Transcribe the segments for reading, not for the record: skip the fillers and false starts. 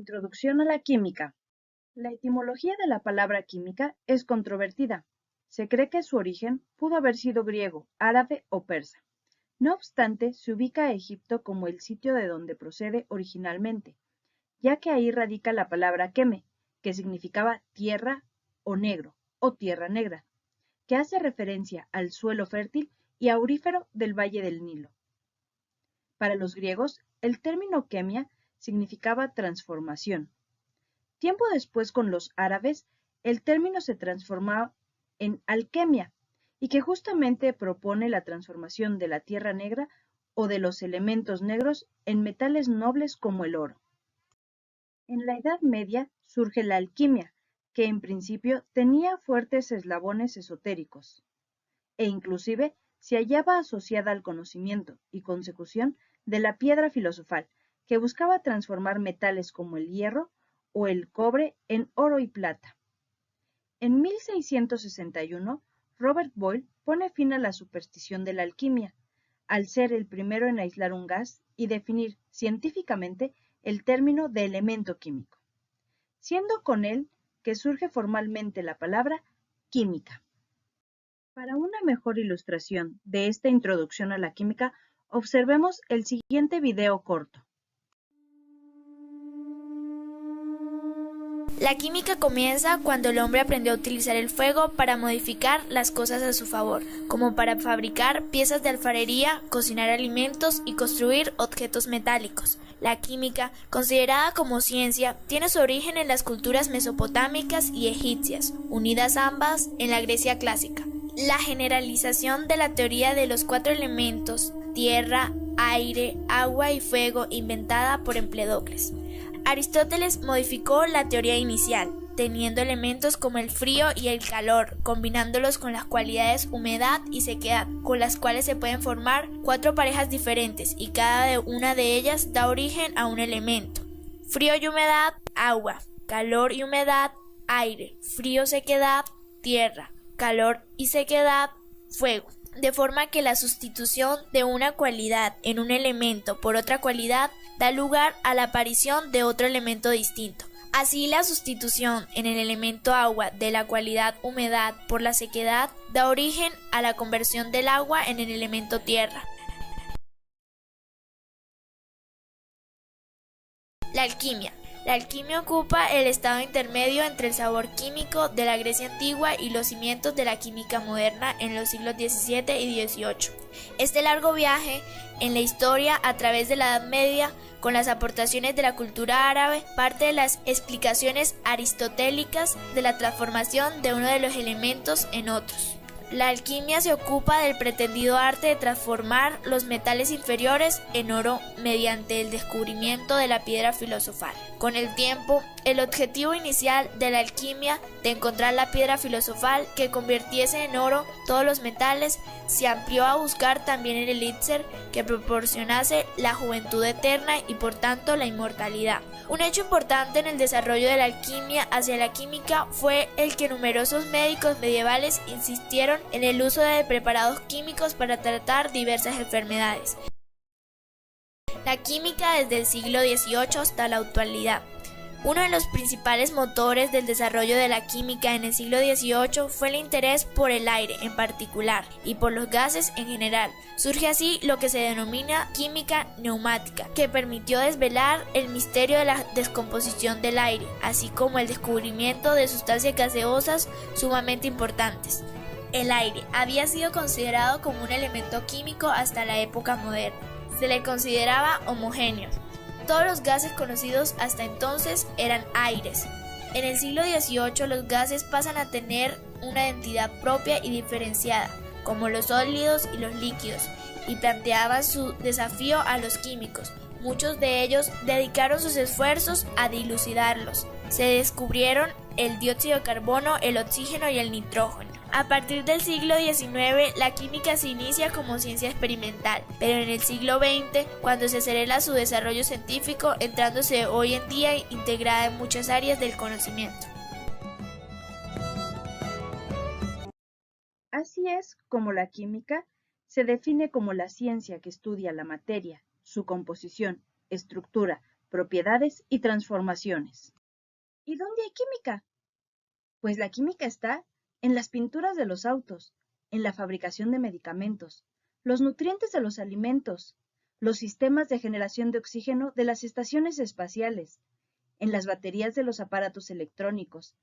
Introducción a la química. La etimología de la palabra química es controvertida. Se cree que su origen pudo haber sido griego, árabe o persa. No obstante, se ubica a Egipto como el sitio de donde procede originalmente, ya que ahí radica la palabra queme, que significaba tierra o negro, o tierra negra, que hace referencia al suelo fértil y aurífero del valle del Nilo. Para los griegos, el término quemia significaba transformación. Tiempo después, con los árabes, el término se transformó en alquimia, y que justamente propone la transformación de la tierra negra o de los elementos negros en metales nobles como el oro. En la Edad Media surge la alquimia, que en principio tenía fuertes eslabones esotéricos, e inclusive se hallaba asociada al conocimiento y consecución de la piedra filosofal, que buscaba transformar metales como el hierro o el cobre en oro y plata. En 1661, Robert Boyle pone fin a la superstición de la alquimia, al ser el primero en aislar un gas y definir científicamente el término de elemento químico, siendo con él que surge formalmente la palabra química. Para una mejor ilustración de esta introducción a la química, observemos el siguiente video corto. La química comienza cuando el hombre aprendió a utilizar el fuego para modificar las cosas a su favor, como para fabricar piezas de alfarería, cocinar alimentos y construir objetos metálicos. La química, considerada como ciencia, tiene su origen en las culturas mesopotámicas y egipcias, unidas ambas en la Grecia clásica. La generalización de la teoría de los 4 elementos, tierra, aire, agua y fuego, inventada por Empedocles. Aristóteles modificó la teoría inicial, teniendo elementos como el frío y el calor, combinándolos con las cualidades humedad y sequedad, con las cuales se pueden formar 4 parejas diferentes y cada una de ellas da origen a un elemento. Frío y humedad, agua; calor y humedad, aire; frío, sequedad, tierra; calor y sequedad, fuego. De forma que la sustitución de una cualidad en un elemento por otra cualidad da lugar a la aparición de otro elemento distinto. Así, la sustitución en el elemento agua de la cualidad humedad por la sequedad da origen a la conversión del agua en el elemento tierra. La alquimia. La alquimia ocupa el estado intermedio entre el sabor químico de la Grecia antigua y los cimientos de la química moderna en los siglos XVII y XVIII. Este largo viaje en la historia a través de la Edad Media, con las aportaciones de la cultura árabe, parte de las explicaciones aristotélicas de la transformación de uno de los elementos en otros. La alquimia se ocupa del pretendido arte de transformar los metales inferiores en oro mediante el descubrimiento de la piedra filosofal. Con el tiempo, el objetivo inicial de la alquimia de encontrar la piedra filosofal que convirtiese en oro todos los metales se amplió a buscar también el elixir que proporcionase la juventud eterna y por tanto la inmortalidad. Un hecho importante en el desarrollo de la alquimia hacia la química fue el que numerosos médicos medievales insistieron en el uso de preparados químicos para tratar diversas enfermedades. La química desde el siglo XVIII hasta la actualidad. Uno de los principales motores del desarrollo de la química en el siglo XVIII fue el interés por el aire en particular y por los gases en general. Surge así lo que se denomina química neumática, que permitió desvelar el misterio de la descomposición del aire, así como el descubrimiento de sustancias gaseosas sumamente importantes. El aire había sido considerado como un elemento químico hasta la época moderna. Se le consideraba homogéneo. Todos los gases conocidos hasta entonces eran aires. En el siglo XVIII los gases pasan a tener una identidad propia y diferenciada, como los sólidos y los líquidos, y planteaban su desafío a los químicos. Muchos de ellos dedicaron sus esfuerzos a dilucidarlos. Se descubrieron el dióxido de carbono, el oxígeno y el nitrógeno. A partir del siglo XIX, la química se inicia como ciencia experimental, pero en el siglo XX, cuando se acelera su desarrollo científico, entrándose hoy en día integrada en muchas áreas del conocimiento. Así es como la química se define como la ciencia que estudia la materia, su composición, estructura, propiedades y transformaciones. ¿Y dónde hay química? Pues la química está en las pinturas de los autos, en la fabricación de medicamentos, los nutrientes de los alimentos, los sistemas de generación de oxígeno de las estaciones espaciales, en las baterías de los aparatos electrónicos,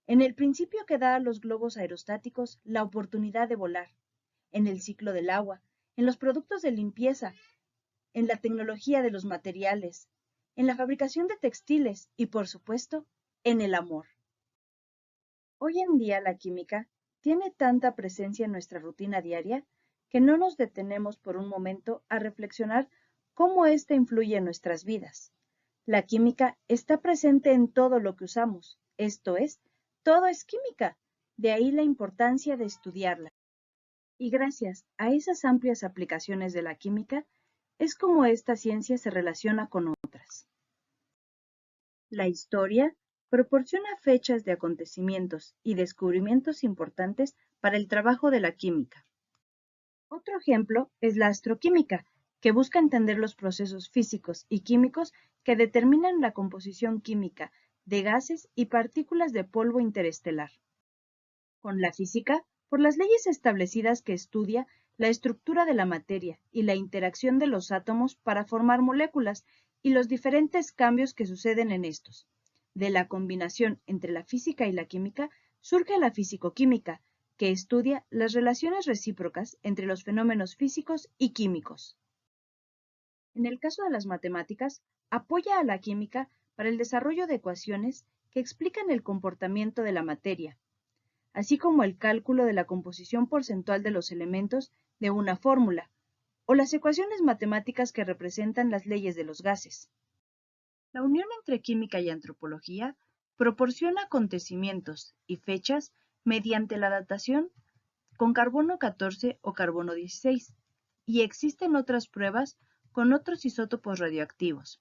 en el principio que da a los globos aerostáticos la oportunidad de volar, en el ciclo del agua, en los productos de limpieza, en la tecnología de los materiales, en la fabricación de textiles y, por supuesto, en el amor. Hoy en día la química tiene tanta presencia en nuestra rutina diaria que no nos detenemos por un momento a reflexionar cómo ésta influye en nuestras vidas. La química está presente en todo lo que usamos, esto es, todo es química, de ahí la importancia de estudiarla. Y gracias a esas amplias aplicaciones de la química, es como esta ciencia se relaciona con otras. La historia proporciona fechas de acontecimientos y descubrimientos importantes para el trabajo de la química. Otro ejemplo es la astroquímica, que busca entender los procesos físicos y químicos que determinan la composición química de gases y partículas de polvo interestelar. Con la física, por las leyes establecidas que estudia la estructura de la materia y la interacción de los átomos para formar moléculas y los diferentes cambios que suceden en estos. De la combinación entre la física y la química surge la fisicoquímica, que estudia las relaciones recíprocas entre los fenómenos físicos y químicos. En el caso de las matemáticas, apoya a la química para el desarrollo de ecuaciones que explican el comportamiento de la materia, así como el cálculo de la composición porcentual de los elementos de una fórmula, o las ecuaciones matemáticas que representan las leyes de los gases. La unión entre química y antropología proporciona acontecimientos y fechas mediante la datación con carbono 14 o carbono 16, y existen otras pruebas con otros isótopos radioactivos.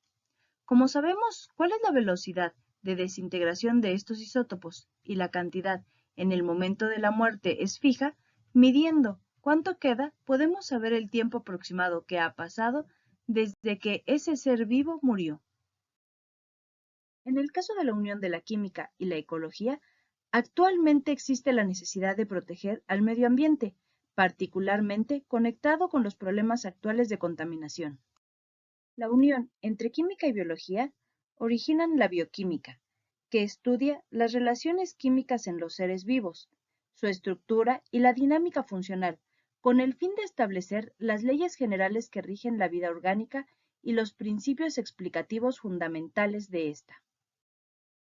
Como sabemos cuál es la velocidad de desintegración de estos isótopos y la cantidad en el momento de la muerte es fija, midiendo cuánto queda, podemos saber el tiempo aproximado que ha pasado desde que ese ser vivo murió. En el caso de la unión de la química y la ecología, actualmente existe la necesidad de proteger al medio ambiente, particularmente conectado con los problemas actuales de contaminación. La unión entre química y biología originan la bioquímica, que estudia las relaciones químicas en los seres vivos, su estructura y la dinámica funcional, con el fin de establecer las leyes generales que rigen la vida orgánica y los principios explicativos fundamentales de esta.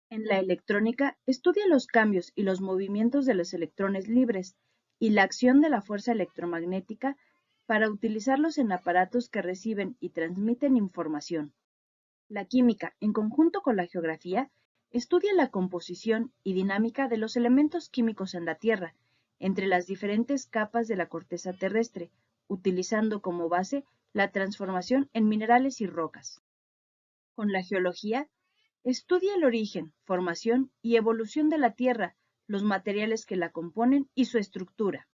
En la electrónica, estudia los cambios y los movimientos de los electrones libres y la acción de la fuerza electromagnética para utilizarlos en aparatos que reciben y transmiten información. La química, en conjunto con la geografía, estudia la composición y dinámica de los elementos químicos en la Tierra, entre las diferentes capas de la corteza terrestre, utilizando como base la transformación en minerales y rocas. Con la geología, estudia el origen, formación y evolución de la Tierra, los materiales que la componen y su estructura.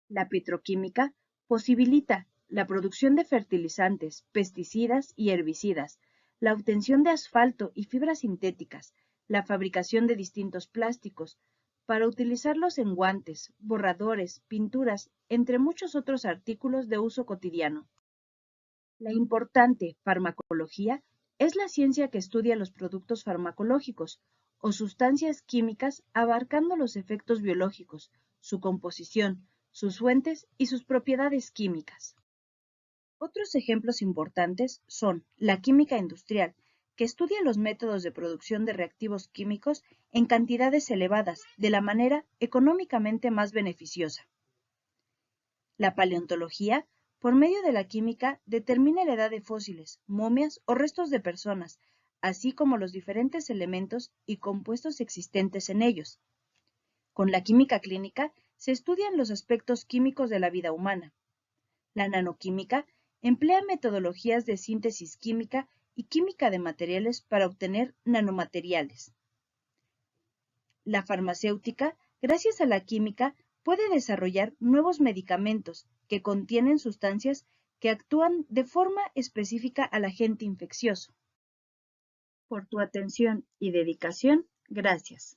La petroquímica posibilita la producción de fertilizantes, pesticidas y herbicidas, la obtención de asfalto y fibras sintéticas, la fabricación de distintos plásticos, para utilizarlos en guantes, borradores, pinturas, entre muchos otros artículos de uso cotidiano. La importante farmacología es la ciencia que estudia los productos farmacológicos o sustancias químicas abarcando los efectos biológicos, su composición, sus fuentes y sus propiedades químicas. Otros ejemplos importantes son la química industrial, que estudia los métodos de producción de reactivos químicos en cantidades elevadas de la manera económicamente más beneficiosa. La paleontología, por medio de la química, determina la edad de fósiles, momias o restos de personas, así como los diferentes elementos y compuestos existentes en ellos. Con la química clínica se estudian los aspectos químicos de la vida humana. La nanoquímica emplea metodologías de síntesis química y química de materiales para obtener nanomateriales. La farmacéutica, gracias a la química, puede desarrollar nuevos medicamentos que contienen sustancias que actúan de forma específica al agente infeccioso. Por tu atención y dedicación, gracias.